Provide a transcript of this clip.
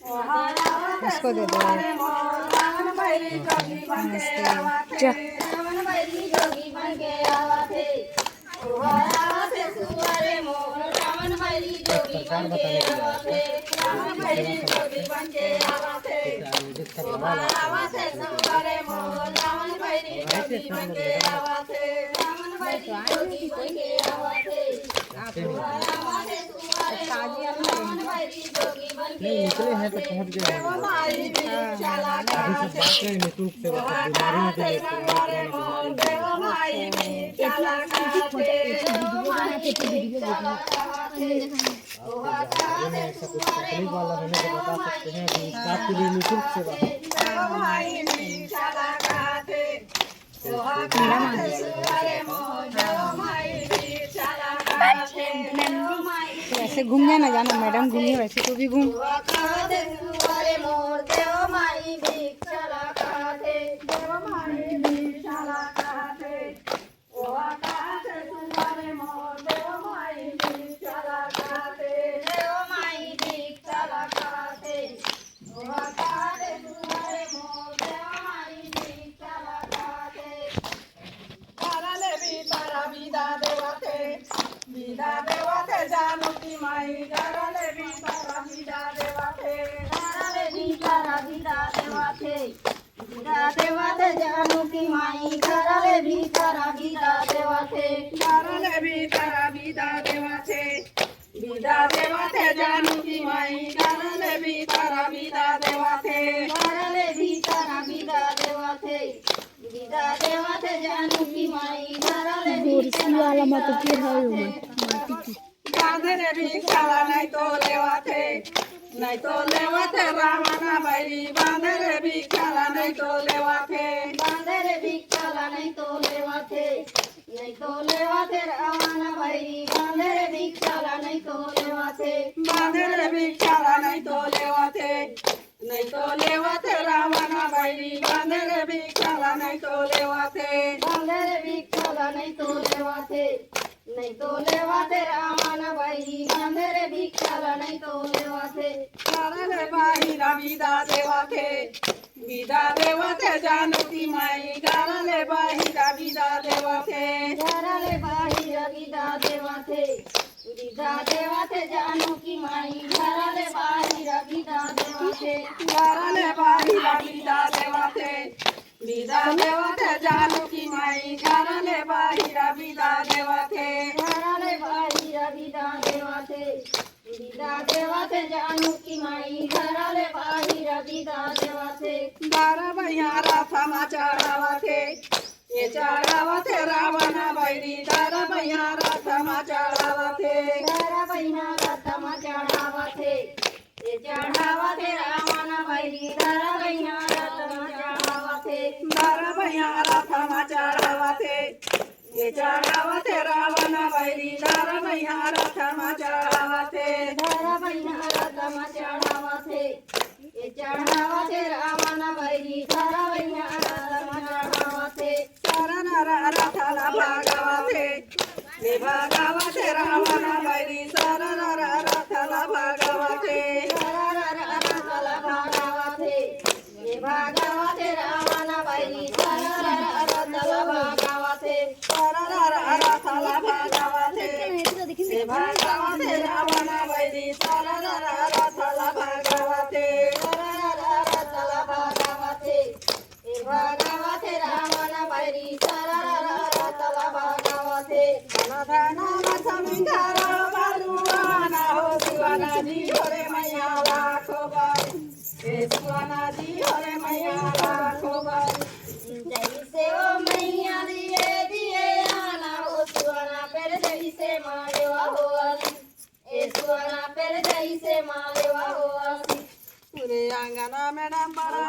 इसको दे दो। नहीं निकले हैं तो पहुंच गए हैं। अभी सब बात रहे नेटवर्क से तकलीफ वाला होने को बता सकते हैं। अभी स्टाफ के लिए निःशुल्क सेवा तो ऐसे घूम जाना जाना मैडम घूमिए वैसे तो भी घूम। विदा देवाते जानकी माई घराले बिचारा विदा देवाते घराले बिचारा विदा देवाते विदा देवाते जानकी माई घराले बिचारा विदा देवाते घराले बिचारा विदा देवाते विदा देवाते जानकी माई घराले बिचारा विदा देवाते घराले बिचारा विदा देवाते विदा देवाते जानकी माई घराले वाला मत के है बांधने भिक्षाला नहीं तो लेवाते रावणा बैरी बांधने भिक्षाला नहीं तो लेवाते बांधने भिक्षाला नहीं तो लेवाते रावणा बैरी बांधने भिक्षाला नहीं तो लेवाते बांधने भिक्षाला नहीं तो लेवाते रावणा बैरी बांधने भिक्षाला नहीं तो लेवाते बांधने भिक्षाला नहीं तो लेवाते रावण बैरी बांधरे भिक्षाला नहीं तो लेवाते घराले बाहिरा विदा देवाते जानकी माई घराले बाहिरा विदा देवाते घराले बाहिरा विदा देवाते जानकी माई घराले बाहिरा विदा देवाते घराले बाहिरा विदा देवाते जानकी माई घराले बाहिरा विदा देवाते घराले बाहिरा विदा देवाते जानकी माई घराले बाहिरा विदा देवाते बारा बहियारा थमा चढ़ावाते ये चढ़ावाते रावण बैरी दारा बहियारा थमा चढ़ावाते दारा बहियारा थमा चढ़ावाते ये चढ़ावाते रावण बैरी दारा बहियारा थमा चढ़ावाते दारा बहियारा थमा चढ़ावाते ये चढ़ावाते रावण बैरी दारा बहियारा थमा चढ़ावाते दारा बहियारा थमा चढ़ावाते ये चढ़ावाते रावण बैरी दारा बहियारा थमा चढ़ावाते सारा नारा रथला भागवाते ये भागवाते रावण बैरी सारा नारा रथला भागवाते सारा नारा रथला भागवाते ये भागवाते रावण बैरी सारा नारा रथला भागवाते सारा नारा रथला भागवाते ये भागवाते रावण बैरी सारा नारा रथला भागवाते सारा नारा रथला भागवाते ये भागवाते रावण बैरी सारा नारा रथला भागवाते धना लक्ष्मी घरो बलुआना हो सुवाना जी होरे मैया लाखो बाई ए सुवाना जी होरे मैया लाखो बाई जैसे ओ मैया दिए आना हो सुवाना पर जैसे मारेवा हो ए सुवाना पर जैसे मारेवा हो पूरे आंगना में डंबरा